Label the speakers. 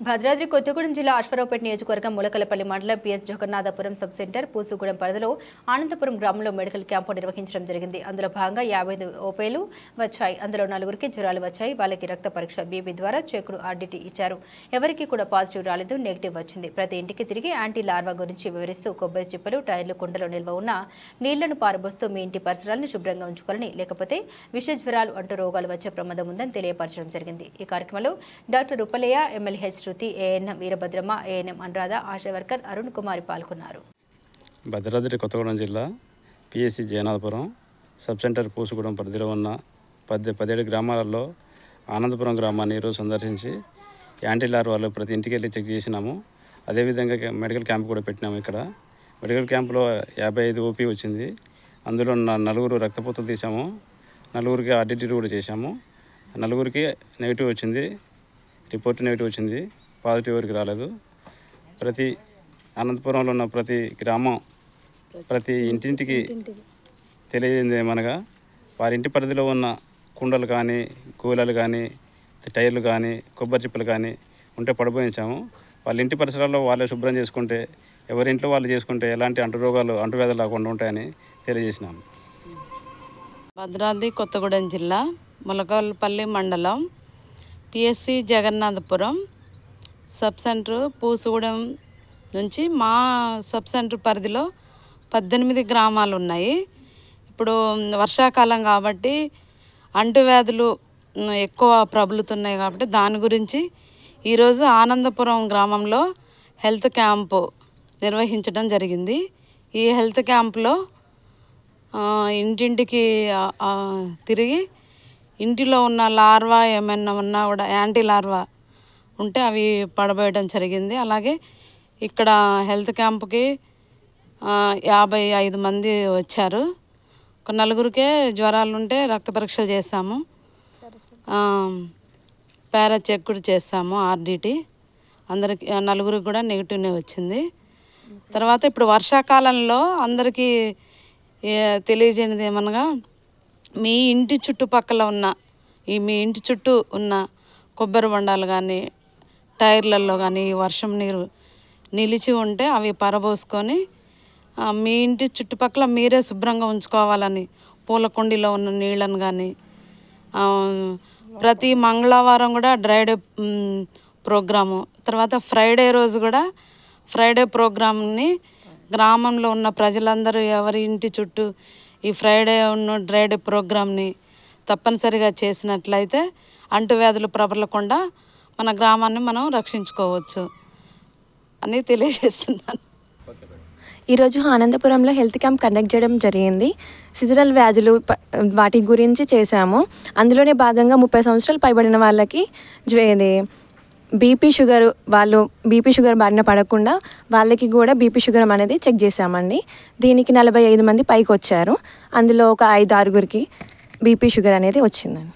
Speaker 1: భద్రాద్రి కొత్తగూడెం జిల్లా అశ్వారావుపేట నియోజకవర్గం ములకలపల్లి మండలం PS Jagannathapuram sub centre Pusugudem పరిధిలో ఆనందపురం గ్రామంలో మెడికల్ క్యాంపు నిర్వహించడం జరిగింది. అందులో భాగంగా 55 ఓపీలు వచ్చాయి. అందులో 4గురికి జ్వరాలు వచ్చాయి. వాళ్ళకి రక్త పరీక్ష బీపీ ద్వారా చెక్కుడు ఆర్డిటీ ఇచ్చారు. ఎవరికి కూడా పాజిటివ్ రాలేదు, నెగిటివ్ వచ్చింది. ప్రతి ఇంటికి తిరిగి యాంటీ లార్వా గురించి వివరిస్తూ కొబ్బరి చిప్పలు, టైర్లు, కుండలో నిల్వ ఉన్న నీళ్లను పారబోస్తూ మీ ఇంటి పరిసరాలను శుభ్రంగా ఉంచుకోవాలని, లేకపోతే విష జ్వరాలు అంటూ రోగాలు వచ్చే ప్రమాదం ఉందని తెలియపరచడం జరిగింది. ఈ కార్యక్రమంలో doctor Rupalayya, MLA Shruti, ANM Veerabhadramma, ANM Anuradha, ASHA worker Arun Kumari పాల్గొన్నారు.
Speaker 2: భద్రాద్రి కొత్తగూడెం జిల్లా PSC Jagannathapuram sub centre Pusugudem పరిధిలో ఉన్న 17 గ్రామాలలో ఆనందపురం గ్రామాన్ని ఈరోజు సందర్శించి యాంటీ లార్వాలు ప్రతి ఇంటికి వెళ్ళి చెక్ చేసినాము. అదేవిధంగా మెడికల్ క్యాంప్ కూడా పెట్టినాము. ఇక్కడ మెడికల్ క్యాంపులో 55 ఓపీ వచ్చింది. అందులో 4 రక్తపోతలు తీసాము. 4గురికి ఆర్డిటీ కూడా చేశాము. 4గురికి నెగిటివ్ వచ్చింది, రిపోర్ట్ నెగిటివ్ వచ్చింది, పాజిటివ్ ఎవరికి రాలేదు. ప్రతి అనంతపురంలో ఉన్న ప్రతి గ్రామం, ప్రతి ఇంటింటికి తెలియజేది ఏమనగా వారి ఇంటి పరిధిలో ఉన్న కుండలు కానీ, కూలలు కానీ, టైర్లు కానీ, కొబ్బరి చిప్పలు కానీ ఉంటే పడిపోయించాము. వాళ్ళ ఇంటి పరిసరాల్లో వాళ్ళే శుభ్రం చేసుకుంటే, ఎవరింట్లో వాళ్ళు చేసుకుంటే ఎలాంటి అంటువ్యాధులు రాకుండా ఉంటాయని తెలియజేసినాము.
Speaker 3: భద్రాద్రి కొత్తగూడెం జిల్లా ములకలపల్లి మండలం PSC Jagannathapuram sub centre Pusugudem నుంచి మా సబ్ సెంటర్ పరిధిలో 18 గ్రామాలు ఉన్నాయి. ఇప్పుడు వర్షాకాలం కాబట్టి అంటువ్యాధులు ఎక్కువ ప్రబలుతున్నాయి కాబట్టి దాని గురించి ఈరోజు ఆనందపురం గ్రామంలో హెల్త్ క్యాంపు నిర్వహించడం జరిగింది. ఈ హెల్త్ క్యాంపులో ఇంటింటికి తిరిగి ఇంటిలో ఉన్న లార్వా ఏమైనా ఉన్నా కూడా యాంటీ లార్వా ఉంటే అవి పడబోయడం జరిగింది. అలాగే ఇక్కడ హెల్త్ క్యాంపుకి 55 మంది వచ్చారు. ఒక 4గురికే జ్వరాలు ఉంటే రక్త పరీక్షలు చేసాము, పారా చెక్ కూడా చేసాము, ఆర్డిటీ. అందరికి 4గురికి కూడా నెగిటివ్నే వచ్చింది. తర్వాత ఇప్పుడు వర్షాకాలంలో అందరికీ తెలియజేయనిది ఏమనగా మీ ఇంటి చుట్టుపక్కల ఉన్న మీ ఇంటి చుట్టూ ఉన్న కొబ్బరి బొండాలు కానీ, టైర్లలో కానీ వర్షం నీరు నిలిచి ఉంటే అవి పారబోసుకొని మీ ఇంటి చుట్టుపక్కల మీరే శుభ్రంగా ఉంచుకోవాలని పూల కుండీలో ఉన్న నీళ్ళను కానీ, ప్రతి మంగళవారం కూడా డ్రై డే ప్రోగ్రాము, తర్వాత ఫ్రైడే రోజు కూడా ఫ్రైడే ప్రోగ్రామ్ని గ్రామంలో ఉన్న ప్రజలందరూ ఎవరి ఇంటి చుట్టూ ఈ ఫ్రైడే ఉన్న డ్రై డే ప్రోగ్రామ్ని తప్పనిసరిగా చేసినట్లయితే అంటువ్యాధులు ప్రబలకుండా మన గ్రామాన్ని మనం రక్షించుకోవచ్చు అని తెలియజేస్తున్నాను.
Speaker 4: ఈరోజు ఆనందపురంలో హెల్త్ క్యాంప్ కండక్ట్ చేయడం జరిగింది. సిజరల్ వ్యాధులు వాటి గురించి చేశాము. అందులోనే భాగంగా 30 సంవత్సరాలు పైబడిన వాళ్ళకి బీపీ షుగర్ బారిన పడకుండా వాళ్ళకి కూడా బీపీ షుగర్ అనేది చెక్ చేశామండి. దీనికి 45 మంది పైకి వచ్చారు. అందులో ఒక 5-6గురికి బీపీ షుగర్ అనేది వచ్చిందండి.